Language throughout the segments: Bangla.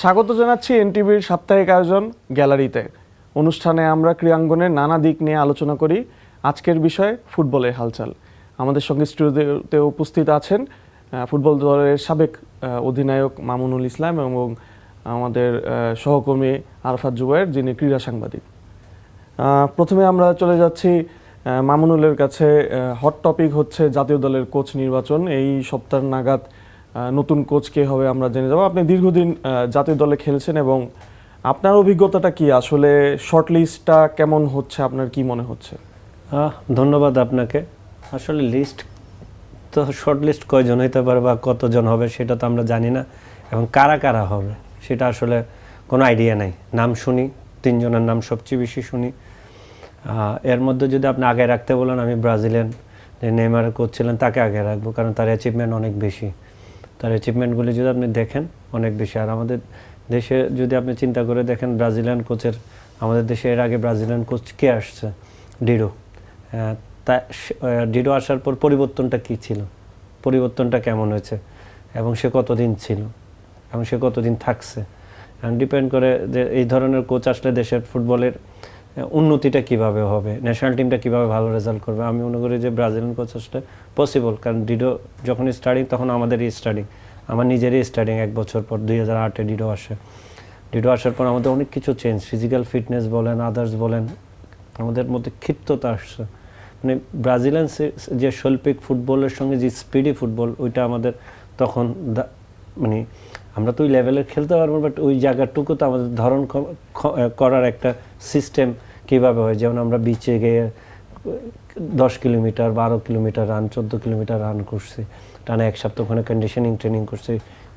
স্বাগত জানাচ্ছি এনটিভির সাপ্তাহিক আয়োজন গ্যালারিতে। অনুষ্ঠানে আমরা ক্রীড়াঙ্গনের নানা দিক নিয়ে আলোচনা করি। আজকের বিষয় ফুটবলের হালচাল। আমাদের সঙ্গে স্টুডিওতে উপস্থিত আছেন ফুটবল দলের সাবেক অধিনায়ক মামুনুল ইসলাম এবং আমাদের সহকর্মী আরাফাত জুবায়ের, যিনি ক্রীড়া সাংবাদিক। প্রথমে আমরা চলে যাচ্ছি মামুনুলের কাছে। হট টপিক হচ্ছে জাতীয় দলের কোচ নির্বাচন। এই সপ্তাহ নাগাদ নতুন কোচ কে হবে আমরা জেনে যাব। আপনি দীর্ঘদিন জাতীয় দলে খেলছেন এবং আপনার অভিজ্ঞতাটা কি, আসলে শর্ট লিস্টটা কেমন হচ্ছে, আপনার কি মনে হচ্ছে? ধন্যবাদ আপনাকে। আসলে লিস্ট তো শর্ট লিস্ট কয়জন হইতে পারে বা কতজন হবে সেটা তো আমরা জানি না, এবং কারা কারা হবে সেটা আসলে কোনো আইডিয়া নাই। নাম শুনি, 3 জনের নাম সবচেয়ে বেশি শুনি। এর মধ্যে যদি আপনি আগে রাখতে বলেন, আমি ব্রাজিলিয়ান যে নেইমারের কোচ ছিলেন তাকে আগে রাখবো, কারণ তার অ্যাচিভমেন্ট অনেক বেশি। তার অ্যাচিভমেন্টগুলি যদি আপনি দেখেন অনেক বেশি। আর আমাদের দেশে যদি আপনি চিন্তা করে দেখেন, ব্রাজিলিয়ান কোচের আমাদের দেশে এর আগে ব্রাজিলিয়ান কোচ কে আসছে? ডিডো। তা ডিডো আসার পর পরিবর্তনটা কী ছিল, পরিবর্তনটা কেমন হয়েছে, এবং সে কতদিন ছিল এবং সে কতদিন থাকছে, ডিপেন্ড করে যে এই ধরনের কোচ আসলে দেশের ফুটবলের উন্নতিটা কিভাবে হবে, ন্যাশনাল টিমটা কিভাবে ভালো রেজাল্ট করবে। আমি মনে করি যে ব্রাজিলিয়ান কোচ আসলে পসিবল, কারণ ডিডো যখন স্টার্টিং তখন আমাদেরই স্টার্টিং, আমার নিজেরই স্টার্টিং। 1 বছর পর 2008-এ ডিডো আসে। ডিডো আসার পর আমাদের অনেক কিছু চেঞ্জ, ফিজিক্যাল ফিটনেস বলেন, আদার্স বলেন, আমাদের মধ্যে ক্ষিপ্ততা আসছে। মানে ব্রাজিলিয়ান যে শৈল্পিক ফুটবলের সঙ্গে যে স্পিডি ফুটবল, ওইটা আমাদের তখন মানে আমরা তো ওই লেভেলের খেলতে পারবো, বাট ওই জায়গাটুকু তো আমাদের ধারণ করার একটা সিস্টেম কীভাবে হয়। যেমন আমরা বিচে গিয়ে 10 kilometre, 12 kilometre run, 14 kilometre run করছি টানা 1 সপ্তাহ, ওখানে কন্ডিশনিং ট্রেনিং করছি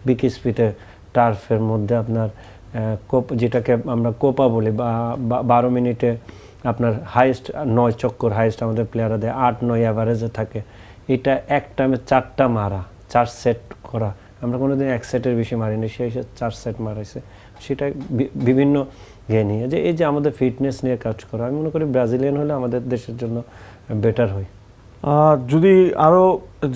বিগ স্পিডে টার্ফের মধ্যে। আপনার যেটাকে আমরা কোপা বলি, বা 12 মিনিটে আপনার হাইস্ট 9 চক্কর হাইস্ট আমাদের প্লেয়াররা দেয়, 8-9 অ্যাভারেজে থাকে। এটা এক টাইমে 4টা মারা, 4 সেট করা। আমরা কোনোদিন 1 সেটের বেশি মারিনি, সেই 4 সেট মারাইছে। সেটা বিভিন্ন ইয়ে নিয়ে, যে এই যে আমাদের ফিটনেস নিয়ে কাজ করা, আমি মনে করি ব্রাজিলিয়ান হলে আমাদের দেশের জন্য বেটার হয়। যদি আরও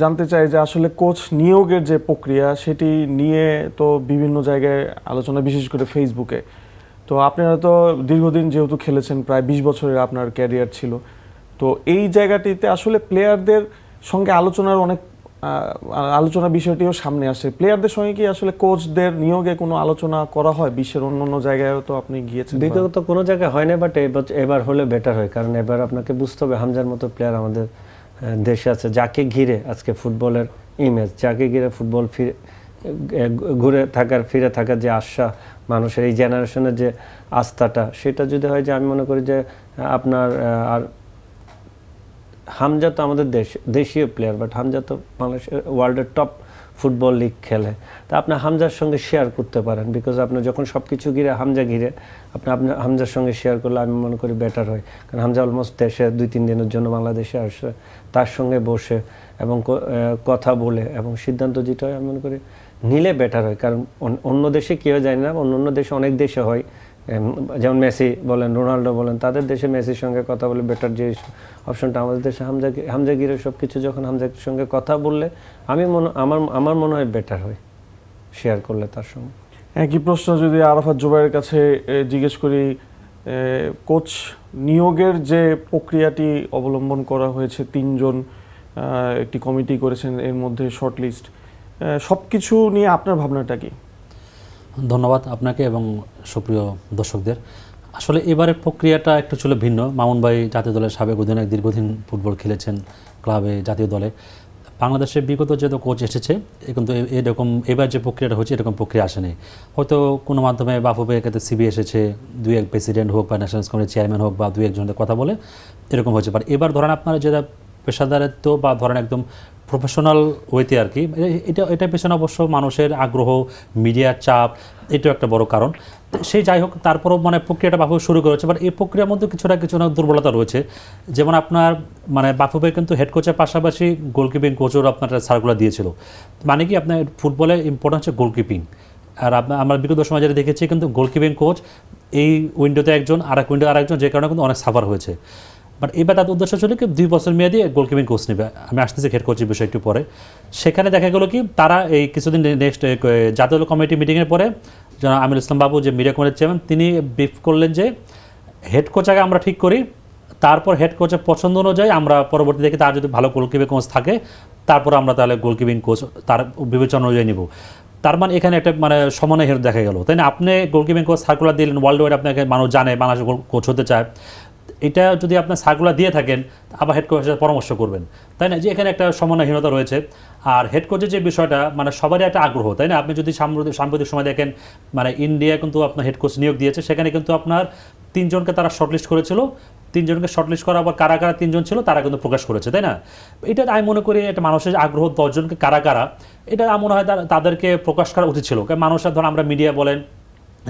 জানতে চাই যে আসলে কোচ নিয়োগের যে প্রক্রিয়া, সেটি নিয়ে তো বিভিন্ন জায়গায় আলোচনা, বিশেষ করে ফেসবুকে। তো আপনারা তো দীর্ঘদিন যেহেতু খেলেছেন, প্রায় 20 বছরের আপনার ক্যারিয়ার ছিল, তো এই জায়গাটিতে আসলে প্লেয়ারদের সঙ্গে আলোচনার অনেক আলোচনা বিষয়টিও সামনে আসে। প্লেয়ারদের সঙ্গে কি আসলে কোচদের নিয়োগে কোনো আলোচনা করা হয়? বিশ্বের অন্য জায়গায়ও তো আপনি গিয়েছেন। বিগত কোনো জায়গায় হয় না, বাট এবার হলে বেটার হয়, কারণ এবার আপনাকে বুঝতে হবে হামজার মতো প্লেয়ার আমাদের দেশে আছে, যাকে ঘিরে আজকে ফুটবলের ইমেজ, যাকে ঘিরে ফুটবল ফিরে থাকার যে আশা, মানুষের এই জেনারেশনের যে আস্থাটা, সেটা যদি হয়, যে আমি মনে করি যে আপনার আর হামজা তো আমাদের দেশীয় প্লেয়ার, বাট হামজা তো বাংলাদেশের ওয়ার্ল্ডের টপ ফুটবল লিগ খেলে। তা আপনি হামজার সঙ্গে শেয়ার করতে পারেন, বিকজ আপনার যখন সব কিছু ঘিরে হামজা ঘিরে, আপনার হামজার সঙ্গে শেয়ার করলে আমি মনে করি বেটার হয়। কারণ হামজা অলমোস্ট দেশে 2-3 দিনের জন্য বাংলাদেশে আসে, তার সঙ্গে বসে এবং কথা বলে এবং সিদ্ধান্ত যেটা হয়, আমি মনে করি নিলে বেটার হয়। কারণ অন্য দেশে কেউ জানি না, অন্য দেশে অনেক দেশে হয়, যেমন মেসি বলেন, রোনাল্ডো বলেন, তাদের দেশে মেসির সঙ্গে কথা বলে বেটার যে অপশনটা, আমাদের দেশে হামজাগিরের সব কিছু যখন হামজার সঙ্গে কথা বললে আমার মনে হয় বেটার হয় শেয়ার করলে তার সঙ্গে। একই প্রশ্ন যদি আরাফাত জুবাইরের কাছে জিজ্ঞেস করি, কোচ নিয়োগের যে প্রক্রিয়াটি অবলম্বন করা হয়েছে, 3 জন একটি কমিটি করেছেন, এর মধ্যে শর্ট লিস্ট, সব কিছু নিয়ে আপনার ভাবনাটা কি? ধন্যবাদ আপনাকে এবং সুপ্রিয় দর্শকদের। আসলে এবারের প্রক্রিয়াটা একটু ছিল ভিন্ন। মামুন ভাই জাতীয় দলের সাবেক অধিনায়ক, দীর্ঘদিন ফুটবল খেলেছেন ক্লাবে, জাতীয় দলে। বাংলাদেশে বিগত যেহেতু কোচ এসেছে, কিন্তু এরকম এবার যে প্রক্রিয়াটা হচ্ছে এরকম প্রক্রিয়া আসেনি। হয়তো কোনো মাধ্যমে বাফুফের ক্ষেত্রে সিবি এসেছে, 2-1 প্রেসিডেন্ট হোক বা ন্যাশনাল কমিটির চেয়ারম্যান হোক বা 2-1 জনের কথা বলে এরকম হচ্ছে। বাট এবার ধরেন আপনারা যেটা পেশাদারিত্ব বা ধরেন একদম প্রফেশনাল ওয়েতে আর কি, এটা পেছনে অবশ্য মানুষের আগ্রহ, মিডিয়ার চাপ, এটাও একটা বড় কারণ। সেই যাই হোক, তারপরও মানে প্রক্রিয়াটা বাফুফে শুরু করেছে। বাট এই প্রক্রিয়ার মধ্যে কিছু না দুর্বলতা রয়েছে। যেমন আপনার মানে বাফুফে কিন্তু হেড কোচের পাশাপাশি গোলকিপিং কোচেরও আপনার সার্কুলার দিয়েছিল। মানে কি আপনার ফুটবলে ইম্পর্টেন্ট হচ্ছে গোলকিপিং। আর আমরা বিগত সময় যেটা দেখেছি, কিন্তু গোলকিপিং কোচ এই উইন্ডোতে একজন, আরেক উইন্ডো আরেকজন, যে কারণে কিন্তু অনেক সাফার হয়েছে। বাট এবার তাদের উদ্দেশ্য ছিল কি 2 বছর মেয়াদি গোলকিপিং কোচ নেবে। আমি আসতেছি হেড কোচের বিষয় একটু পরে। সেখানে দেখা গেল কি তারা এই কিছুদিন নেক্সট জাতীয় কমিটি মিটিংয়ের পরে জনাব আমিরুল ইসলাম বাবু যে মিডিয়া কমিটির চেয়ারম্যান, তিনি ব্রিফ করলেন যে হেড কোচ আগে আমরা ঠিক করি, তারপর হেড কোচের পছন্দ অনুযায়ী আমরা পরবর্তী দেখি তার যদি ভালো গোলকিপিং কোচ থাকে তারপর আমরা তাহলে গোলকিপিং কোচ তার বিবেচনা অনুযায়ী নিব। তার মানে এখানে একটা মানে সমন্বয় দেখা গেল, তাই না? আপনি গোলকিপিং কোচ সার্কুলার দিলেন, ওয়ার্ল্ড ওয়াইড আপনাকে মানুষ জানে বাংলাদেশের কোচ হতে চায়, এটা যদি আপনার সার্কুলার দিয়ে থাকেন আবার হেড কোচের সাথে পরামর্শ করবেন, তাই না? যে এখানে একটা সমন্বয়হীনতা রয়েছে। আর হেড কোচের যে বিষয়টা মানে সবারই একটা আগ্রহ, তাই না? আপনি যদি সাম্প্রতিক সময় দেখেন মানে ইন্ডিয়া কিন্তু আপনার হেড কোচ নিয়োগ দিয়েছে, সেখানে কিন্তু আপনার 3 জনকে তারা শর্টলিস্ট করেছিল, 3 জনকে শর্টলিস্ট করা আবার কারা কারা 3 জন ছিল তারা কিন্তু প্রকাশ করেছে, তাই না? এটা আমি মনে করি এটা মানুষের আগ্রহ, 10 জনকে কারা কারা, এটা আমার মনে হয় তাদেরকে প্রকাশ করা উচিত ছিল। কারণ মানুষের ধর আমরা মিডিয়া বলেন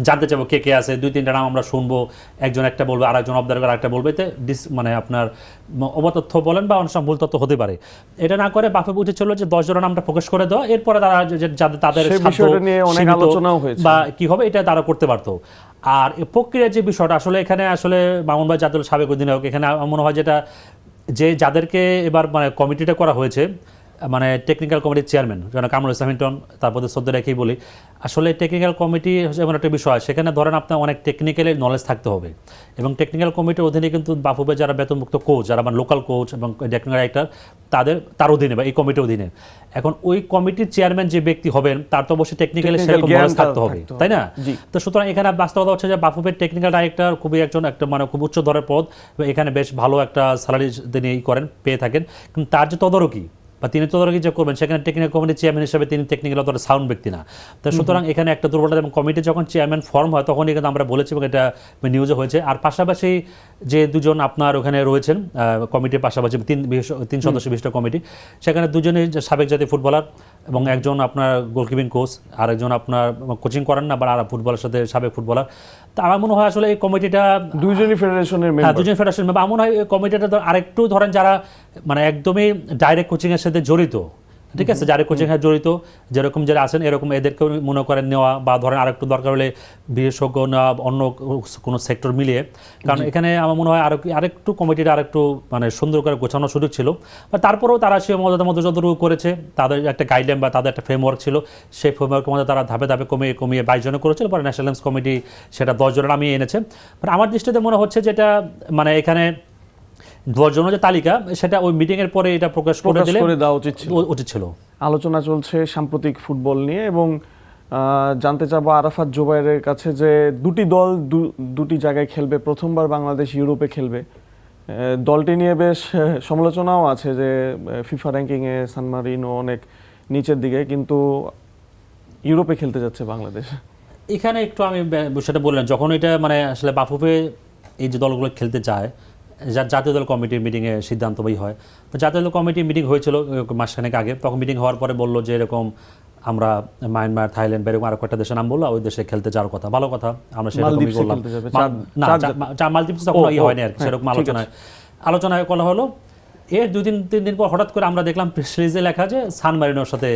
জানতে চাবো কে কে আছে, 2-3টা নাম আমরা শুনবো, একজন একটা বলবে, আরেকজন অবদার একটা বলবে, এতে মানে আপনার অবতথ্য বলেন বা অনেক সময় ভুল তথ্য হতে পারে। এটা না করে বাফে উচিত ছিল যে 10 জনের নামটা প্রকাশ করে দেওয়া, এরপরে তারা তাদের বা কি হবে এটা তারা করতে পারতো। আর প্রক্রিয়ার যে বিষয়টা আসলে এখানে আসলে মামুন ভাই জাতীয় সাবেক অধিনায়ক, এখানে আমার মনে হয় যেটা যে যাদেরকে এবার মানে কমিটিটা করা হয়েছে মানে টেকনিক্যাল কমিটির চেয়ারম্যান যেন কামরুল ইসলাম হিন্টন, তারপরে শ্রদ্ধা রেখেই বলি, আসলে টেকনিক্যাল কমিটি এমন একটা বিষয় সেখানে ধরেন আপনার অনেক টেকনিক্যাল নলেজ থাকতে হবে, এবং টেকনিক্যাল কমিটির অধীনে কিন্তু বাফুফে যারা বেতনমুক্ত কোচ, যারা মানে লোকাল কোচ এবং টেকনিক্যাল ডাইরেক্টর তার অধীনে বা এই কমিটির অধীনে। এখন ওই কমিটির চেয়ারম্যান যে ব্যক্তি হবেন তার তো অবশ্যই টেকনিক্যালি সেরকম নলেজ থাকতে হবে, তাই না? তো সুতরাং এখানে বাস্তবতা হচ্ছে যে বাফুফের টেকনিক্যাল ডাইরেক্টর খুবই একটা মানে খুব উচ্চ দরের পদ, এখানে বেশ ভালো একটা স্যালারি তিনি করেন, পেয়ে থাকেন, কিন্তু তার যে তদারকি বা তিনি তদারকি যে করবেন সেখানে টেকনিক্যাল কমিটির চেয়ারম্যান হিসেবে তিনি টেকনিক্যাল অতটা সাউন্ড ব্যক্তি না। তো সুতরাং এখানে একটা দুর্বলতা, এবং কমিটি যখন চেয়ারম্যান ফর্ম হয় তখনই কিন্তু আমরা বলেছি এবং এটা নিউজে হয়েছে। আর পাশাপাশি যে 2 জন আপনার ওখানে রয়েছেন কমিটির পাশাপাশি 3 সদস্য বিশিষ্ট কমিটি, সেখানে 2 জনই সাবেক জাতীয় ফুটবলার এবং একজন আপনার গোলকিপিং কোচ, আর একজন আপনার কোচিং করেন না বা আর ফুটবলের সাথে সাবেক ফুটবলার। তা আমার মনে হয় আসলে এই কমিটিটা 2 জনই ফেডারেশনের মেম্বার, 2 জন ফেডারেশন মেম্বার। আমার মনে হয় এই কমিটিটা আরেকটু ধরেন যারা মানে একদমই ডাইরেক্ট কোচিংয়ের সাথে জড়িত, ঠিক আছে, যারা কোচিংয়ে জড়িত যেরকম যারা আছেন এরকম এদেরকেও মনে করেন নেওয়া, বা ধরেন আরেকটু দরকার হলে বিশেষজ্ঞ নেওয়া অন্য কোনো সেক্টর মিলিয়ে। কারণ এখানে আমার মনে হয় আরেকটু কমিটিটা আরেকটু মানে সুন্দর করে গোছানোর সুযোগ ছিল। বা তারপরেও তারা সে মধ্যে যতটুকু করেছে, তাদের একটা গাইডলাইন বা তাদের একটা ফ্রেমওয়ার্ক ছিল, সেই ফ্রেমওয়ার্কের মধ্যে তারা ধাপে ধাপে কমিয়ে 22 জনে করেছিল, পরে ন্যাশনাল গেমস কমিটি সেটা 10 জনে নামিয়ে এনেছে। বাট আমার দৃষ্টিতে মনে হচ্ছে যেটা মানে এখানে 10 জনের যে তালিকা সেটা ওই মিটিংয়ের পরে এটা প্রকাশ করে দেওয়া উচিত ছিল। আলোচনা চলছে সাম্প্রতিক ফুটবল নিয়ে, এবং জানতে চাবো আরাফাত জোবায়েরের কাছে যে 2টি দল 2টি জায়গায় খেলবে, প্রথমবার বাংলাদেশ ইউরোপে খেলবে। দলটি নিয়ে বেশ সমালোচনাও আছে যে ফিফা র্যাঙ্কিংয়ে সান মারিনো অনেক নিচের দিকে, কিন্তু ইউরোপে খেলতে যাচ্ছে বাংলাদেশ। এখানে একটু আমি সেটা বললাম, যখন এটা মানে আসলে বাফুফে এই যে দলগুলো খেলতে চায়, জাতীয় দল কমিটির মিটিংয়ে সিদ্ধান্তই হয়। তো জাতীয় দল কমিটির মিটিং হয়েছিল মাসখানেক আগে, তখন মিটিং হওয়ার পরে বললো যে এরকম আমরা মায়ানমার, থাইল্যান্ড, এরকম আরো কয়েকটা দেশের নাম বললো, ওই দেশে খেলতে যাওয়ার কথা, ভালো কথা, আমরা সেরকমই বললাম। না মালদ্বীপস তখন হয়নি আর কি, সেরকম আলোচনায় করা হলো। এর 2-3 দিন পর হঠাৎ করে আমরা দেখলাম প্রেস রিলিজে লেখা যে সান মারিনোর সাথে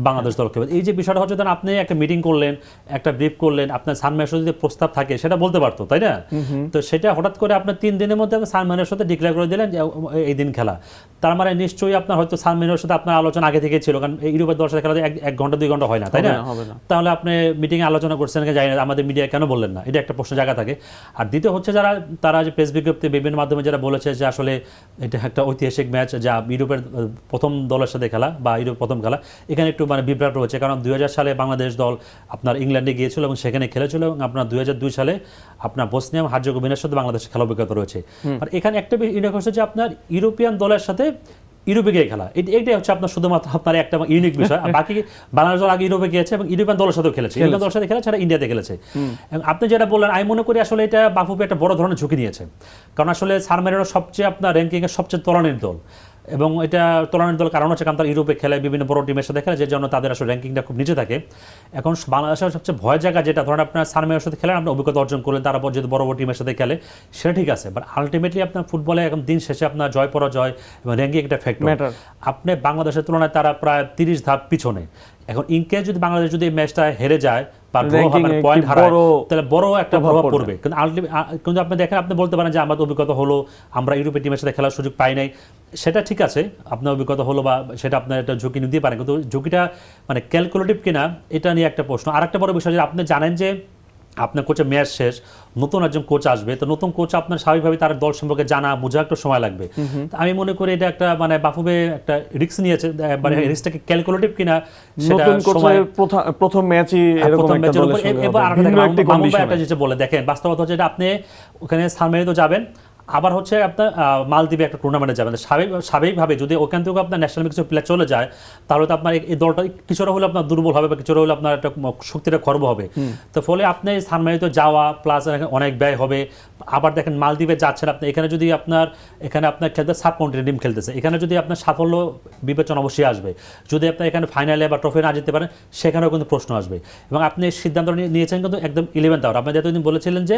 বাংলাদেশ দল খেলবে। এই যে বিষয়টা হচ্ছে ধরেন আপনি একটা মিটিং করলেন, একটা ব্রিফ করলেন, আপনার সান মারিনোর যদি প্রস্তাব থাকে সেটা বলতে পারতো, তাই না? তো সেটা হঠাৎ করে আপনার 3 দিনের মধ্যে সান মারিনোর সাথে ডিক্লেয়ার করে দিলেন যে এই দিন খেলা। তার মানে নিশ্চয়ই আপনার হয়তো সান মারিনোর সাথে আপনার আলোচনা আগে থেকে ছিল, কারণ ইউরোপের দলের সাথে খেলা 1 ঘন্টা 2 ঘন্টা হয় না, তাই না? তাহলে আপনি মিটিংয়ে আলোচনা করছেন জানি না, আমাদের মিডিয়া কেন বললেন না, এটা একটা প্রশ্ন জায়গা থাকে। আর দ্বিতীয় হচ্ছে তারা যে প্রেস বিজ্ঞপ্তি বিভিন্ন মাধ্যমে যারা বলেছে যে আসলে এটা একটা ঐতিহাসিক ম্যাচ, যা ইউরোপের প্রথম দলের সাথে খেলা বা ইউরোপ প্রথম খেলা, এখানে একটু মানে বিভ্রাট রয়েছে। কারণ 2000 সালে বাংলাদেশ দল আপনার ইংল্যান্ডে গিয়েছিল এবং সেখানে খেলেছিল, এবং আপনার 2002 সালে আপনার বসনিয়া হার্জেগোভিনার সাথে বাংলাদেশের খেলা অভিজ্ঞতা রয়েছে। আর এখানে একটা ইউনিক হচ্ছে যে আপনার ইউরোপিয়ান দলের সাথে ইউরোপে গিয়ে খেলা, এটাই হচ্ছে আপনার শুধুমাত্র আপনার একটা ইউনিক বিষয়। বাকি বাংলাদেশ দল আগে ইউরোপে গিয়েছে এবং ইউরোপিয়ান দলের সাথেও খেলেছে, ইউরোপিয়ান দলের সাথে খেলেছে, ইন্ডিয়াতে খেলেছে। আপনি যেটা বললেন আমি মনে করি আসলে এটা বাফুফে একটা বড় ধরনের ঝুঁকি নিয়েছে, কারণ আসলে সান মারিনো সবচেয়ে আপনার র্যাঙ্কিংয়ের সবচেয়ে তলানির দল, এবং এটা তলানির দল কারণ হচ্ছে কারণ তারা ইউরোপে খেলে, বিভিন্ন বড় টিমের সাথে খেলে, যে জন্য তাদের আসলে র্যাঙ্কিংটা খুব নিচে থাকে। এখন বাংলাদেশের সবচেয়ে ভয় জায়গা যেটা ধরেন আপনার সান মারিনোর সাথে খেলেন, আপনার অভিজ্ঞতা অর্জন করলেন, তারপর যদি বড় বড় টিমের সাথে খেলে সেটা ঠিক আছে, বাট আলটিমেটলি আপনার ফুটবলে এখন দিন শেষে আপনার জয় পরাজয় এবং র্যাঙ্কিং একটা ফ্যাক্টর। আপনি বাংলাদেশের তুলনায় তারা প্রায় 30 ধাপ পিছনে, এখন ইনকেস যদি বাংলাদেশ যদি এই ম্যাচটা হেরে যায় বা ড্র Ranking হয় এ পয়েন্ট একটি হারায়, বড় তাহলে বড় একটা প্রভাব প্রভাব পড়বে। পড়বে। কিন্তু কিন্তু আপনি দেখেন, আপনি বলতে পারেন যে আমাদের অভিজ্ঞতা হলো, আমরা ইউরোপের টিমের সাথে খেলার সুযোগ পাই নাই, সেটা ঠিক আছে, আপনার অভিজ্ঞতা হলো বা সেটা আপনার একটা ঝুঁকি নিতে পারেন, কিন্তু ঝুঁকিটা মানে ক্যালকুলেটিভ কিনা এটা নিয়ে একটা প্রশ্ন। আরেকটা বড় বিষয় যে আপনি জানেন যে আপনার কোচের ম্যাচ শেষ, নতুন একজন কোচ আসবে, তো নতুন কোচ আপনার স্বাভাবিকভাবে তার দল সম্পর্কে জানা বোঝা একটু সময় লাগবে। তো আমি মনে করি এটা একটা মানে বাফুফে একটা রিস্ক নিয়েছে, মানে রিস্কটাকে ক্যালকুলেটিভ কিনা সেটা নতুন সময় কোচের প্রথম ম্যাচই এরকম প্রথম একটা ম্যাচের দলের উপর সঙ্গে এবার হবে, আরেকটা ভিন্ন দেখেন, একটি মামুন ভাই condition-এ। একটা যেটা বলে দেখেন, বাস্তবতা হচ্ছে এটা আপনি ওখানে সানমারিতে যাবেন, আবার হচ্ছে আপনার মালদ্বীপে একটা টুর্নামেন্টে যাবেন, স্বাভাবিকভাবে যদি ওখান থেকে আপনার ন্যাশনাল কিছু প্লেয়ার চলে যায়, তাহলে তো আপনার এই দলটা কিছুটা হলে আপনার দুর্বল হবে বা কিছুটা হলে আপনার একটা শক্তিটা খর্ব হবে। তো ফলে আপনি সানমারিতে যাওয়া প্লাস অনেক ব্যয় হবে। আবার দেখেন মালদ্বীপে যাচ্ছেন আপনি, এখানে যদি আপনার খেলতে সাব কন্টিনেন্ট টিম খেলতেছে, এখানে যদি আপনার সাফল্য বিবেচনা অবশ্যই আসবে। যদি আপনি এখানে ফাইনালে বা ট্রফি না যেতে পারেন, সেখানেও কিন্তু প্রশ্ন আসবে। এবং আপনি সিদ্ধান্ত নিয়েছেন কিন্তু একদম 11th আওয়ার। আপনি যতদিন বলেছিলেন যে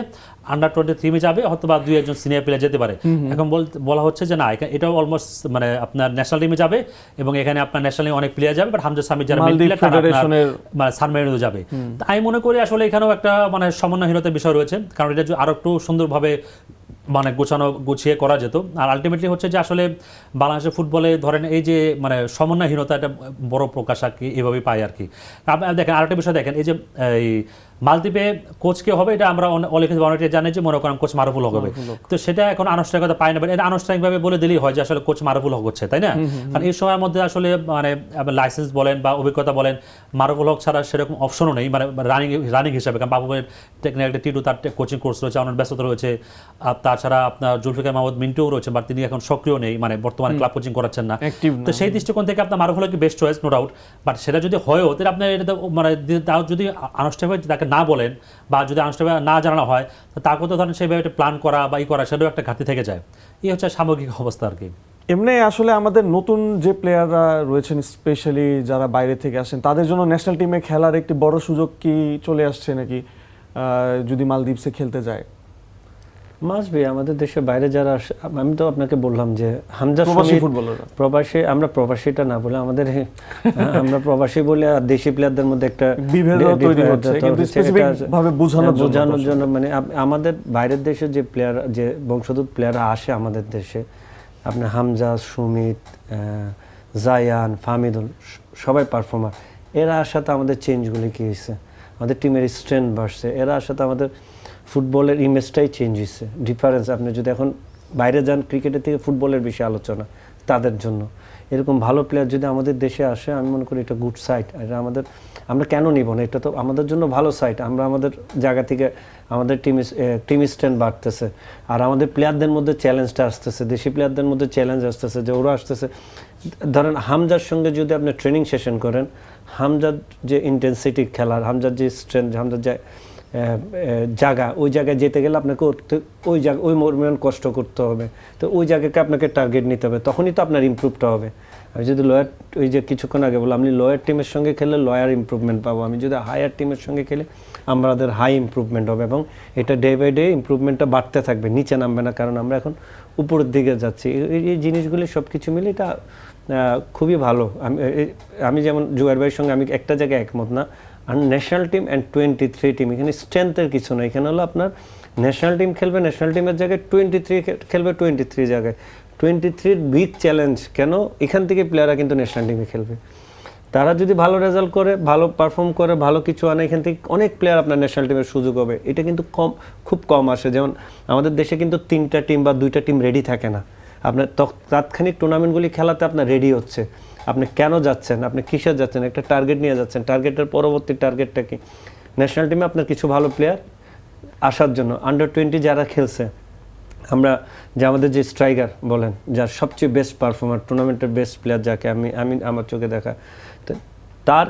আন্ডার 23 যাবে, হয়তো বা 2-1 সিনিয়র প্লেয়ার যেতে পারে, এখন বলা হচ্ছে যে না, এটাও অলমোস্ট মানে আপনার ন্যাশনাল টিমে যাবে এবং এখানে আপনার ন্যাশনাল অনেক প্লেয়ার যাবে, বাট হামজা সামি যারা মেন মালদ্বীপ প্লেয়ার তারা ফেডারেশনের মানে সানমারিনো যাবে। তো আমি মনে করি আসলে এখানেও একটা মানে সমন্বয়হীনতার বিষয় রয়েছে, কারণ এটা আরো একটু সুন্দরভাবে মানে গুছিয়ে করা যেত। আর আলটিমেটলি হচ্ছে যে আসলে বাংলাদেশের ফুটবলে ধরেন এই যে মানে সমন্বয়হীনতা একটা বড় প্রকাশ আর কি এভাবেই পাই আর কি। দেখেন আরেকটা বিষয় দেখেন, এই যে এই মালদ্বীপে কোচ কে হবে, এটা আমরা অলিখিত বাউন্ডারি জানি যে মনে করেন কোচ মারুফুল হক হবে, তো সেটা এখন আনুষ্ঠানিকতা পায় না, এটা আনুষ্ঠানিকভাবে বলে দিলেই হয় যে আসলে কোচ মারুফুল হক হচ্ছে, তাই না? কারণ এই সময়ের মধ্যে আসলে মানে লাইসেন্স বলেন বা অভিজ্ঞতা বলেন, মারুফুল হক ছাড়া সেরকম অপশনও নেই মানে রানিং হিসাবে। কারণ বাবুবের টেকনিক্যাল টিটু তার কোচিং কোর্স রয়েছে, অনেক ব্যস্ততা রয়েছে। আর তাছাড়া আপনার জুলফিকার মাহমুদ মিন্টুও রয়েছে, বাট তিনি এখন সক্রিয় নেই, মানে বর্তমানে ক্লাব কোচিং করাচ্ছেন না। Active তো সেই দৃষ্টিকোণ থেকে আপনার Maruful Haque best choice, no doubt. But সেটা যদি হয়ও, তাহলে আপনার এটা মানে তাও যদি আনুষ্ঠানিকভাবে তাকে না বলেন বা যদি আনুষ্ঠানিকভাবে না জানানো হয়, তো তাকে তো ধরেন সেইভাবে একটা প্ল্যান করা বা করা, সেটাও একটা ঘাটতি থেকে যায়। এই হচ্ছে সামগ্রিক অবস্থা আর কি। এমনি আসলে আমাদের নতুন যে প্লেয়াররা রয়েছেন, স্পেশালি যারা বাইরে থেকে আসেন, তাদের জন্য ন্যাশনাল টিমে খেলার একটি বড় সুযোগ কি চলে আসছে নাকি, যদি মালদ্বীপসে খেলতে যায়? মাসবি আমাদের দেশের বাইরে যারা আসে, আমি তো আপনাকে বললাম যে হামজা প্রবাসী সুমিত, ফুটবলাররা। প্রবাসী, আমরা প্রবাসীটা না বলে আমাদের আমরা প্রবাসী বলে আর দেশি প্লেয়ারদের মধ্যে একটা বিভেদ তৈরি হচ্ছে, কিন্তু স্পেসিফিক ভাবে বোঝানোর জন্য মানে আমাদের বাইরের দেশে যে প্লেয়ার, যে বংশোদ্ভূত প্লেয়াররা আসে আমাদের দেশে, আপনার হামজা, সুমিত, জায়ান, ফাহমিদুল, সবাই পারফর্মার। এরা আসাতে আমাদের চেঞ্জগুলি কী হয়েছে, আমাদের টিমের স্ট্রেংথ বাড়ছে, এরা আসাতে আমাদের ফুটবলের ইমেজটাই চেঞ্জ হয়েছে। ডিফারেন্স, আপনি যদি এখন বাইরে যান, ক্রিকেটের থেকে ফুটবলের বেশি আলোচনা তাদের জন্য। এরকম ভালো প্লেয়ার যদি আমাদের দেশে আসে, আমি মনে করি এটা গুড সাইট। এটা আমরা কেন নিব না, এটা তো আমাদের জন্য ভালো সাইট। আমরা আমাদের জায়গা থেকে আমাদের টিম স্ট্রেংথ বাড়তেছে, আর আমাদের প্লেয়ারদের মধ্যে চ্যালেঞ্জটা আসতেছে, দেশি প্লেয়ারদের মধ্যে চ্যালেঞ্জ আসতেছে যে ওরা আসতেছে। ধরেন হামজার সঙ্গে যদি আপনি ট্রেনিং সেশন করেন, হামজার যে ইন্টেন্সিটি খেলার, হামজার যে স্ট্রেংথ, হামজার যে জায়গা, ওই জায়গায় যেতে গেলে আপনাকে ওই পরিমাণ কষ্ট করতে হবে। তো ওই জায়গাকে আপনাকে টার্গেট নিতে হবে, তখনই তো আপনার ইমপ্রুভটা হবে। আমি যদি ওই যে কিছুক্ষণ আগে বললাম, আমি লোয়ার টিমের সঙ্গে খেললে লোয়ার ইমপ্রুভমেন্ট পাবো, আমি যদি হায়ার টিমের সঙ্গে খেলে আমাদের হাই ইমপ্রুভমেন্ট হবে, এবং এটা ডে বাই ডে ইমপ্রুভমেন্টটা বাড়তে থাকবে, নিচে নামবে না, কারণ আমরা এখন উপরের দিকে যাচ্ছি। এই জিনিসগুলি সব কিছু মিলে এটা খুবই ভালো। আমি যেমন জুয়ার ভাইয়ের সঙ্গে আমি একটা জায়গায় একমত না। আর ন্যাশনাল টিম অ্যান্ড 23 টিম, এখানে স্ট্রেংথের কিছু না। এখানে হলো আপনার ন্যাশনাল টিম খেলবে ন্যাশনাল টিমের জায়গায়, 23 খেলবে 23 জায়গায়। 23 বিগ চ্যালেঞ্জ কেন, এখান থেকে প্লেয়াররা কিন্তু ন্যাশনাল টিমে খেলবে। তারা যদি ভালো রেজাল্ট করে, ভালো পারফর্ম করে, ভালো কিছু আনে, এখান থেকে অনেক প্লেয়ার আপনার ন্যাশনাল টিমের সুযোগ হবে। এটা কিন্তু খুব কম আসে। যেমন আমাদের দেশে কিন্তু 3টা টিম বা 2টা টিম রেডি থাকে না। আপনার তাৎক্ষণিক টুর্নামেন্টগুলি খেলাতে আপনার রেডি হচ্ছে, আপনি কেন যাচ্ছেন, আপনি কিসে যাচ্ছেন, একটা টার্গেট নিয়ে যাচ্ছেন, টার্গেটের পরবর্তী টার্গেটটা কি, ন্যাশনাল টিমে আপনার কিছু ভালো প্লেয়ার আসার জন্য। আন্ডার 20 যারা খেলছে, আমরা যে আমাদের যে স্ট্রাইকার বলেন, যার সবচেয়ে বেস্ট পারফর্মার, টুর্নামেন্টের বেস্ট প্লেয়ার, যাকে আমি আমার চোখে দেখা, তার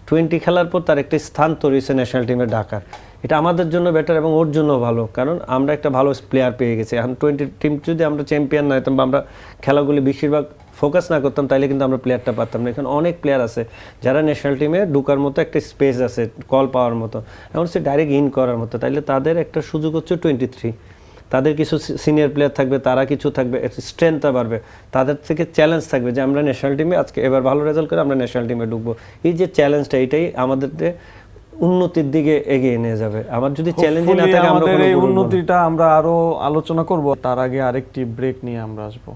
20 খেলার পর তার একটি স্থান তৈরি হয়েছে ন্যাশনাল টিমে ডাকার। এটা আমাদের জন্য বেটার এবং ওর জন্য ভালো, কারণ আমরা একটা ভালো প্লেয়ার পেয়ে গেছি। এখন 20 টিম যদি আমরা চ্যাম্পিয়ন না হতাম বা আমরা খেলাগুলি বেশিরভাগ ফোকাস না করতাম, তাইলে কিন্তু আমরা প্লেয়ারটা পারতাম না। এখন অনেক প্লেয়ার আছে যারা ন্যাশনাল টিমে ঢুকার মতো একটা স্পেস আছে, কল পাওয়ার মতো, এখন সে ডাইরেক্ট ইন করার মতো, তাইলে তাদের একটা সুযোগ হচ্ছে 23। তাদের কিছু সিনিয়র প্লেয়ার থাকবে, তারা কিছু থাকবে, স্ট্রেংথটা বাড়বে, তাদের থেকে চ্যালেঞ্জ থাকবে যে আমরা ন্যাশনাল টিমে আজকে এবার ভালো রেজাল্ট করে আমরা ন্যাশনাল টিমে ঢুকবো। এই যে চ্যালেঞ্জটা, এটাই আমাদের উন্নতির দিকে এগিয়ে নিয়ে যাবে। আমার যদি চ্যালেঞ্জই না থাকে, আমরা আমাদের এই কোনো গরু উন্নতিটা আমরা আরো আলোচনা করব, তার আগে আরেকটি ব্রেক নিয়ে আমরা আসবো।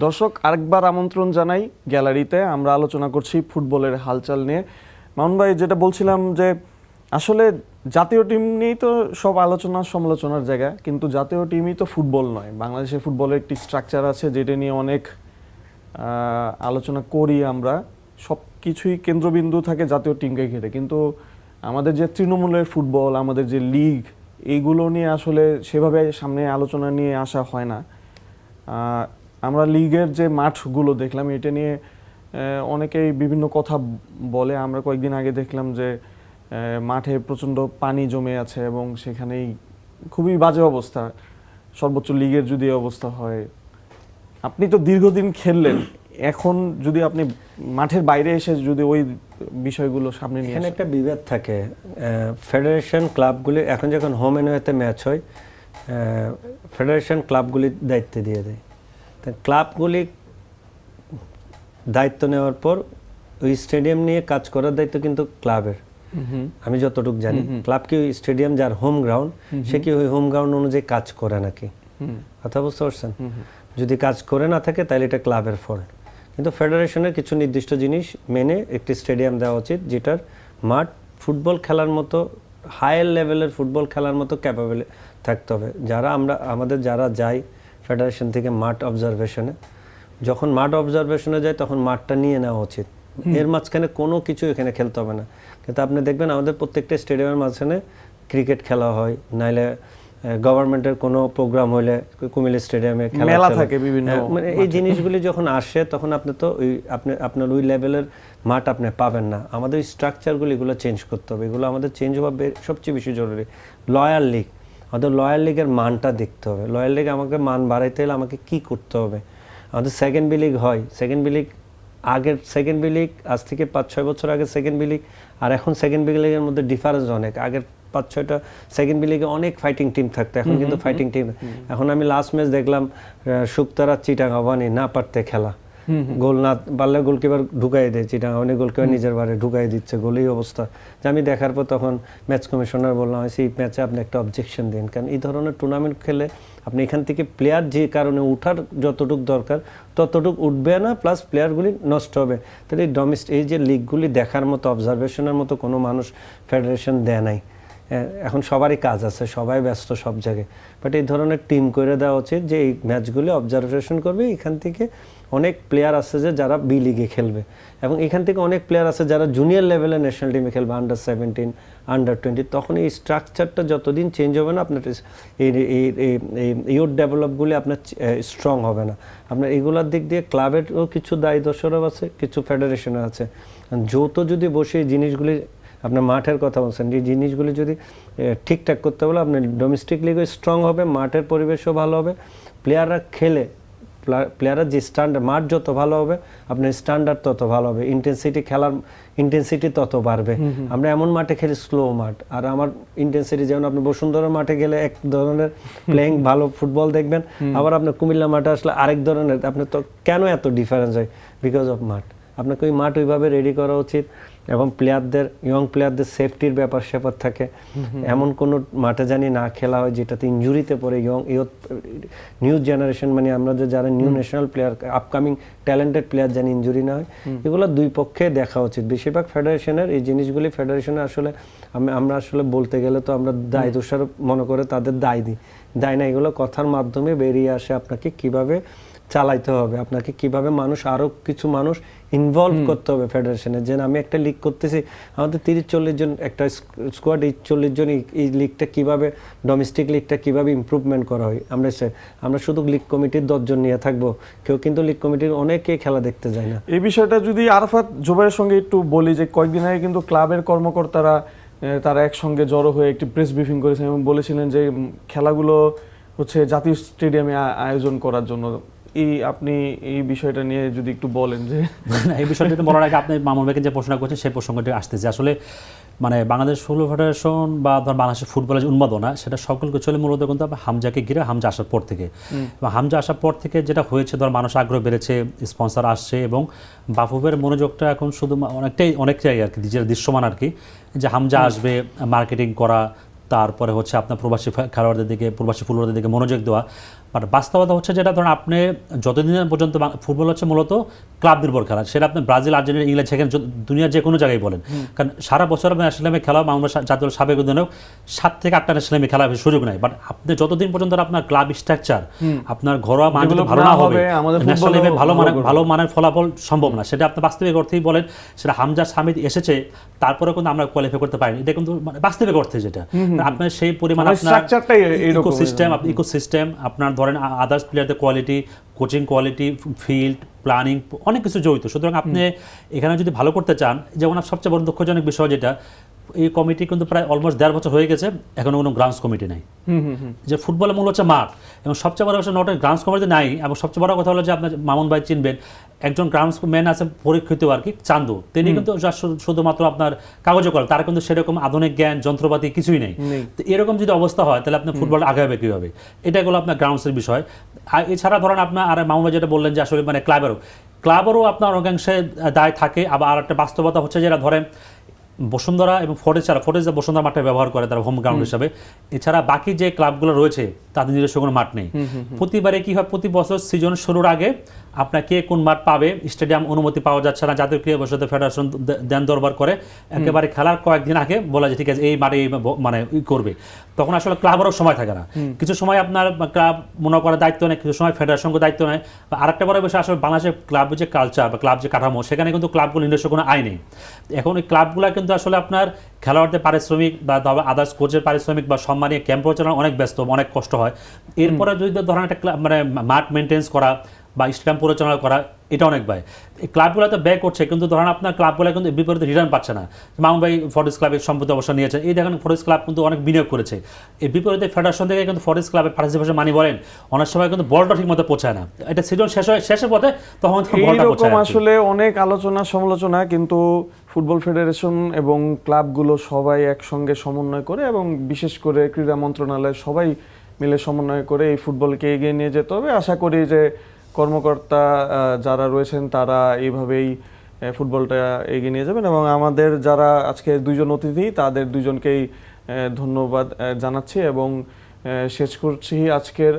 দর্শক, আরেকবার আমন্ত্রণ জানাই গ্যালারিতে। আমরা আলোচনা করছি ফুটবলের হালচাল নিয়ে। মামুন ভাই, যেটা বলছিলাম যে আসলে জাতীয় টিম নিয়েই তো সব আলোচনা সমালোচনার জায়গা, কিন্তু জাতীয় টিমই তো ফুটবল নয়। বাংলাদেশের ফুটবলের একটি স্ট্রাকচার আছে যেটা নিয়ে অনেক আলোচনা করি আমরা, সব কিছুই কেন্দ্রবিন্দু থাকে জাতীয় টিমকে ঘিরে। কিন্তু আমাদের যে তৃণমূলের ফুটবল, আমাদের যে লিগ, এইগুলো নিয়ে আসলে সেভাবে সামনে আলোচনা নিয়ে আসা হয় না। আমরা লিগের যে মাঠগুলো দেখলাম, এটা নিয়ে অনেকেই বিভিন্ন কথা বলে। আমরা কয়েকদিন আগে দেখলাম যে মাঠে প্রচণ্ড পানি জমে আছে এবং সেখানেই খুবই বাজে অবস্থা। সর্বোচ্চ লিগের যদি অবস্থা হয়, আপনি তো দীর্ঘদিন খেললেন, এখন যদি আপনি মাঠের বাইরে এসে যদি ওই বিষয়গুলো সামনে নিয়ে এখানে একটা বিভেদ থাকে। ফেডারেশন ক্লাবগুলি এখন যখন হোম অ্যান্ড ওয়েতে ম্যাচ হয়, ফেডারেশন ক্লাবগুলির দায়িত্ব দিয়ে দেয়। ক্লাবগুলি দায়িত্ব নেওয়ার পর ওই স্টেডিয়াম নিয়ে কাজ করার দায়িত্ব কিন্তু ক্লাবের। আমি যতটুকু জানি, ক্লাব কি ওই স্টেডিয়াম যার হোম গ্রাউন্ড, সে কি ওই হোম গ্রাউন্ড অনুযায়ী কাজ করে নাকি? কথা বুঝতে পারছেন? যদি কাজ করে না থাকে তাহলে এটা ক্লাবের ফল্ট। কিন্তু ফেডারেশনের কিছু নির্দিষ্ট জিনিস মেনে একটি স্টেডিয়াম দেওয়া উচিত, যেটার মাঠ ফুটবল খেলার মতো, হায়ার লেভেলের ফুটবল খেলার মতো ক্যাপাবল থাকতে হবে। আমাদের যারা যাই ফেডারেশন থেকে মাঠ অবজারভেশনে, যখন মাঠ অবজারভেশনে যায় তখন মাঠটা নিয়ে নেওয়া উচিত। এর মাঝখানে কোনো কিছু এখানে খেলতে হবে না। কিন্তু আপনি দেখবেন আমাদের প্রত্যেকটা স্টেডিয়ামের মাঝখানে ক্রিকেট খেলা হয়, নাইলে গভর্নমেন্টের কোনো প্রোগ্রাম হলে কুমিল্লা স্টেডিয়ামে মেলা থাকে বিভিন্ন। মানে এই জিনিসগুলি যখন আসে তখন আপনি তো আপনার ওই লেভেলের মাঠ আপনি পাবেন না। আমাদের স্ট্রাকচারগুলি এগুলো চেঞ্জ করতে হবে, এগুলো আমাদের চেঞ্জ হওয়া সবচেয়ে বেশি জরুরি। লয়ার লিগ, আমাদের লয়ার লিগের মানটা দেখতে হবে। লয়ার লিগ আমাকে মান বাড়াইতে হলে আমাকে কি করতে হবে? আমাদের সেকেন্ড বি লিগ হয়, সেকেন্ড বি লিগ আগের সেকেন্ড বি লিগ আজ থেকে 5-6 বছর আগে সেকেন্ড বি লিগ আর এখন সেকেন্ড বি লিগের মধ্যে ডিফারেন্স অনেক। আগের 5-6টা সেকেন্ড বি লিগে অনেক ফাইটিং টিম থাকতো, এখন কিন্তু ফাইটিং টিম। এখন আমি লাস্ট ম্যাচ দেখলাম শুক্তারা চিটাগাঁওয়ানি না পারতে খেলা, গোল না পারলে গোলকিপার ঢুকাই দেয়, চিটাগাঁওয়ানি গোলকিপার নিজের বারে ঢুকাই দিচ্ছে, গোলেই অবস্থা। যে আমি দেখার পর তখন ম্যাচ কমিশনার বললাম, এই ম্যাচে আপনি একটা অবজেকশন দিন, কারণ এই ধরনের টুর্নামেন্ট খেলে আপনি এখান থেকে প্লেয়ার যে কারণে উঠার যতটুকু দরকার ততটুকু উঠবে না, প্লাস প্লেয়ারগুলি নষ্ট হবে। তাহলে এই যে লিগগুলি দেখার মতো, অবজারভেশনের মতো কোনো মানুষ ফেডারেশন দেয় নাই। এখন সবারই কাজ আছে, সবাই ব্যস্ত সব জায়গায়, বাট এই ধরনের টিম করে দেওয়া উচিত যে এই ম্যাচগুলি অবজারভেশন করবে। এখান থেকে অনেক প্লেয়ার আছে যে যারা বি লিগে খেলবে, এবং এখান থেকে অনেক প্লেয়ার আছে যারা জুনিয়র লেভেলে ন্যাশনাল টিমে খেলবে, আন্ডার-17, আন্ডার-20। তখন এই স্ট্রাকচারটা যতদিন চেঞ্জ হবে না, আপনার এই ইউথ ডেভেলপগুলি আপনার স্ট্রং হবে না। আপনার এগুলোর দিক দিয়ে ক্লাবেরও কিছু দায়ী দোষরও আছে, কিছু ফেডারেশনের আছে। যৌথ যদি বসে এই জিনিসগুলি, আপনার মাঠের কথা বলছেন, যে জিনিসগুলি যদি ঠিকঠাক করতে বলে, আপনার ডোমেস্টিক লিগও স্ট্রং হবে, মাঠের পরিবেশও ভালো হবে, প্লেয়াররা খেলে, প্লেয়াররা যে স্ট্যান্ডার্ড, মাঠ যত ভালো হবে আপনার স্ট্যান্ডার্ড তত ভালো হবে, খেলার ইন্টেন্সিটি তত বাড়বে। আমরা এমন মাঠে খেলি স্লো মাঠ, আর আমার ইন্টেন্সিটি, যেমন আপনি বসুন্ধরা মাঠে গেলে এক ধরনের প্লেয়িং ভালো ফুটবল দেখবেন, আবার আপনার কুমিল্লা মাঠে আসলে আরেক ধরনের। আপনি তো কেন এত ডিফারেন্স হয়? বিকজ অফ মাঠ। আপনাকে ওই মাঠ ওইভাবে রেডি করা উচিত, এবং প্লেয়ারদের, ইয়ং প্লেয়ারদের সেফটির ব্যাপার স্যাপার থাকে। এমন কোনো মাঠে জানি না খেলা হয় যেটাতে ইনজুরিতে পড়ে নিউ জেনারেশন, মানে আমাদের যারা new national player, upcoming talented player জানি ইনজুরি না হয়। এগুলো দুই পক্ষে দেখা উচিত। বেশিরভাগ ফেডারেশনের এই জিনিসগুলি, ফেডারেশনে আসলে আমরা আসলে বলতে গেলে তো আমরা দায় দোষারোপ মনে করে তাদের দায় দিই, দায় না। এগুলো কথার মাধ্যমে বেরিয়ে আসে আপনাকে কিভাবে চালাইতে হবে, আপনাকে কিভাবে আরো কিছু মানুষ ইনভলভ করতে হবে ফেডারেশনে। যে আমি একটা লিগ করতেছি, আমাদের 30-40 জন একটা স্কোয়াড, এই 40 জন, এই লিগটা কিভাবে, ডোমেস্টিক লিগটা কিভাবে ইমপ্রুভমেন্ট করা হয়। আমরা শুধু লিগ কমিটির 10 জন নিয়ে থাকবো, কেউ কিন্তু লিগ কমিটির অনেকেই খেলা দেখতে যায় না। এই বিষয়টা যদি আরাফাত জুবাইরের সঙ্গে একটু বলি, যে কয়েকদিন আগে কিন্তু ক্লাবের কর্মকর্তারা তারা একসঙ্গে জড়ো হয়ে একটি প্রেস ব্রিফিং করেছেন এবং বলেছিলেন যে খেলাগুলো হচ্ছে জাতীয় স্টেডিয়ামে আয়োজন করার জন্য। আপনি এই বিষয়টা নিয়ে যদি একটু বলেন যে এই বিষয়টা বলার আগে আপনি মামুন ভাইকে যে প্রশ্ন করছেন সেই প্রসঙ্গটি আসতেছে। আসলে মানে বাংলাদেশ ফুটবল ফেডারেশন বা ধর বাংলাদেশের ফুটবলের যে উন্মাদনা সেটা সকলকে চলে মূলত কিন্তু হামজাকে ঘিরে, হামজা আসার পর থেকে। এবং হামজা আসার পর থেকে যেটা হয়েছে, ধর মানুষ আগ্রহ বেড়েছে, স্পন্সর আসছে এবং বাফুফের মনোযোগটা এখন শুধু অনেকটাই আর কি যেটা দৃশ্যমান আর কি, যে হামজা আসবে, মার্কেটিং করা, তারপরে হচ্ছে আপনার প্রবাসী খেলোয়াড়দের দিকে, প্রবাসী ফুটবলারদের দিকে মনোযোগ দেওয়া। বাট বাস্তবতা হচ্ছে যেটা ধরুন আপনি যতদিন পর্যন্ত ফুটবল হচ্ছে মূলত ক্লাব নির্ভর খেলা, সেটা আপনি ব্রাজিল, আর্জেন্টিনা, ইংল্যান্ড, সেখানে দুনিয়ার যে কোনো জায়গায় বলেন, কারণ সারা বছর আপনি ন্যাশনাল খেলা বাংলা জাতীয় সাবেক অধিনায়ক 7 থেকে 8টা ন্যাশনাল খেলা সুযোগ নাই। বাট আপনি যতদিন পর্যন্ত আপনার ক্লাব স্ট্রাকচার, আপনার ঘরোয়া মান যদি ভালো না হবে, ন্যাশনাল লেভেলে ভালো মানের ফলাফল সম্ভব না। সেটা আপনি বাস্তবিক অর্থেই বলেন, সেটা হামজা সামিদ এসেছে তারপরে কিন্তু আমরা কোয়ালিফাই করতে পারিনি, এটা কিন্তু বাস্তবিক অর্থে যেটা আপনার সেই পরিমাণ আপনার ইকোসিস্টেম, আপনার ধরেন আদার্স প্লেয়ারদের quality, coaching quality, field planning, অনেক কিছু জড়িত। সুতরাং আপনি এখানে যদি ভালো করতে চান, যেমন সবচেয়ে বড় দুঃখজনক বিষয় যেটা, এই কমিটি কিন্তু প্রায় অলমোস্ট 1.5 বছর হয়ে গেছে, এখনো কোনো গ্রাউন্ডস কমিটি নাই। যে ফুটবলের মূল হচ্ছে মাঠ, এবং সবচেয়ে বড় বিষয় নটের গ্রাউন্ডস কমিটি নাই। এবং সবচেয়ে বড় কথা হলো যে আপনার মামুন ভাই চিনবেন, একজন গ্রাউন্ডস ম্যান আছে পরীক্ষিত আর কি, চান্দু, তিনি কিন্তু শুধুমাত্র আপনার কাগজে করেন, তার কিন্তু সেরকম আধুনিক জ্ঞান, যন্ত্রপাতি কিছুই নেই। তো এরকম যদি অবস্থা হয় তাহলে আপনার ফুটবল আগাবে কীভাবে? এটা হলো আপনার গ্রাউন্ডসের বিষয়। আর এছাড়া ধরেন আপনার আর মামুন ভাই যেটা বললেন যে আসলে মানে ক্লাবেরও আপনার অনেকাংশে দায় থাকে। আবার আর একটা বাস্তবতা হচ্ছে যেটা ধরেন বসুন্ধরা এবং ফোর্টিস বসুন্ধরা মাঠে ব্যবহার করে তারা হোম গ্রাউন্ড হিসাবে, এছাড়া বাকি যে ক্লাবগুলো রয়েছে তাদের নিজস্ব কোনো মাঠ নেই। প্রতিবারে কি হয়, প্রতি বছর সিজন শুরুর আগে আপনার কে কোন মাঠ পাবে, স্টেডিয়াম অনুমতি পাওয়া যাচ্ছে না, জাতীয় ক্রীড়া পরিষদ ফেডারেশন দেন দরবার করে একেবারে খেলার কয়েকদিন আগে বলা যায় ঠিক আছে এই মাঠে মানে করবে। তখন আসলে ক্লাবেরও সময় থাকে না, কিছু সময় আপনার ক্লাব মনে করার দায়িত্ব নেয়, কিছু সময় ফেডারেশনকে দায়িত্ব নেয়। বা আরেকটা বড় বিষয়, আসলে বাংলাদেশের ক্লাবের যে কালচার বা ক্লাব যে কাঠামো, সেখানে কিন্তু ক্লাবগুলো নিজস্ব কোনো আয় নেই। এখন এই ক্লাবগুলো কিন্তু আসলে আপনার খেলোয়াড়দের পারিশ্রমিক বা আদার্স কোচের পারিশ্রমিক বা সম্মানীয় ক্যাম্প পরিচালনা অনেক ব্যস্ত, অনেক কষ্ট হয়। এরপরে যদি ধরেন একটা মানে মাঠ মেনটেন্স করা বা স্টেডিয়াম পরিচালনা করা, এটা অনেক ব্যয়। এই ক্লাবগুলো তো ব্যয় করছে, কিন্তু ধরেন আপনার ক্লাবগুলো কিন্তু বিপরীতে রিটার্ন পাচ্ছে না। মামুন ভাই ফরেস্ট ক্লাবের সম্পত্তি অবশ্যই নিয়েছেন, এই দেখেন ফরেস্ট ক্লাব কিন্তু অনেক বিনিয়োগ করেছে। এই বিপরীতে ফেডারেশন থেকে কিন্তু ফরেস্ট ক্লাবের পার্টিসিপেশন মানি বলেন, অনেক সময় কিন্তু বলটা ঠিক মতো পৌঁছায় না। এটা সিজন শেষের পথে তখন বলটা পৌঁছায়। আসলে অনেক আলোচনা সমালোচনা, কিন্তু ফুটবল ফেডারেশন এবং ক্লাবগুলো সবাই একসঙ্গে সমন্বয় করে এবং বিশেষ করে ক্রীড়া মন্ত্রণালয় সবাই মিলে সমন্বয় করে এই ফুটবলকে এগিয়ে নিয়ে যেতে হবে। আশা করি যে কর্মকর্তা যারা রয়েছেন তারা এইভাবেই ফুটবলটা এগিয়ে নিয়ে যাবেন। এবং আমাদের যারা আজকে 2 জন অতিথি, তাদের 2 জনকেই ধন্যবাদ জানাচ্ছি এবং শেষ করছি আজকের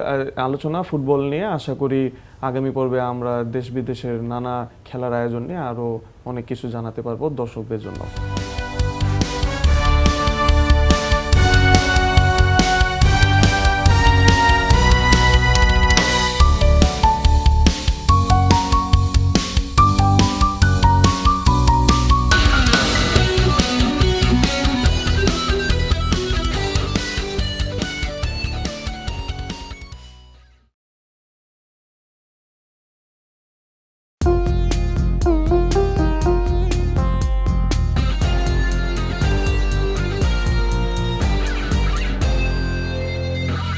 আলোচনা ফুটবল নিয়ে। আশা করি আগামী পর্বে আমরা দেশ বিদেশের নানা খেলার আয়োজন নিয়ে আরও অনেক কিছু জানাতে পারবো দর্শকদের জন্য।